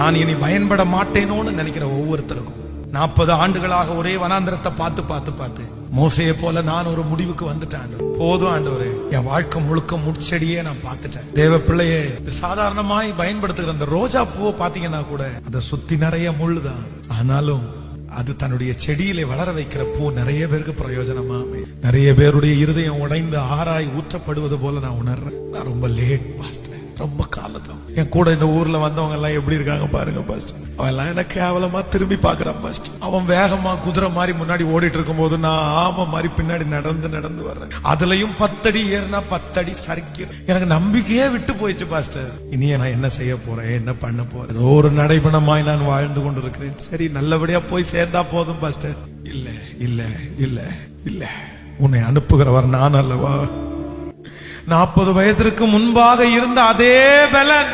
நான் இனி பயன்பட மாட்டேனோன்னு நினைக்கிற ஒவ்வொருத்தருக்கும் 40 ஆண்டுகளாக ஒரே வனாந்திரத்தை பார்த்து பார்த்து பார்த்து மோசையை போல நான் ஒரு முடிவுக்கு வந்துட்டேன். போதும் ஆண்டவரே, என் வாழ்க்கை முழுக்க முட்செடியே நான் பார்த்துட்டேன். தேவ பிள்ளையே, சாதாரணமாய் பயன்படுத்துகிற அந்த ரோஜா பூவை பாத்தீங்கன்னா கூட அதை சுத்தி நிறைய முள்ளுதான். ஆனாலும் அது தன்னுடைய செடியிலே வளர வைக்கிற பூ நிறைய பேருக்கு பிரயோஜனமா, நிறைய பேருடைய இருதயம் உடைந்து ஆராய் ஊற்றப்படுவது போல நான் உணர்றேன். நான் ரொம்ப லேட் பாஸ்டர், ரொம்ப காலத்தான். என் கூட இந்த ஊர்ல வந்தவங்க எல்லாம் எப்படி இருக்காங்க பாருங்க பாஸ்டர். அவன் எல்லாம் எனக்கு கேவலமா திரும்பி பாக்குறான் பாஸ்டர். அவன் வேகமா குதிரை மாதிரி முன்னாடி ஓடிட்டு இருக்கும் போது நான் ஆமை மாதிரி பின்னாடி நடந்து நடந்து வர்றேன். அதுலயும் 10 அடி ஏறினா 10 அடி சரிக்கிறேன். எனக்கு நம்பிக்கையே விட்டு போயிடுச்சு பாஸ்டர். இனியே நான் என்ன செய்ய போறேன், என்ன பண்ண போறேன்? ஏதோ ஒரு நடைபணமாய் நான் வாழ்ந்து கொண்டு இருக்கிறேன். சரி, நல்லபடியா போய் சேர்ந்தா போதும் பாஸ்டர். இல்ல இல்ல இல்ல இல்ல, உன்னை அனுப்புகிறவர் நான் அல்லவா? 40 வயதிற்கு முன்பாக இருந்த அதே பலன்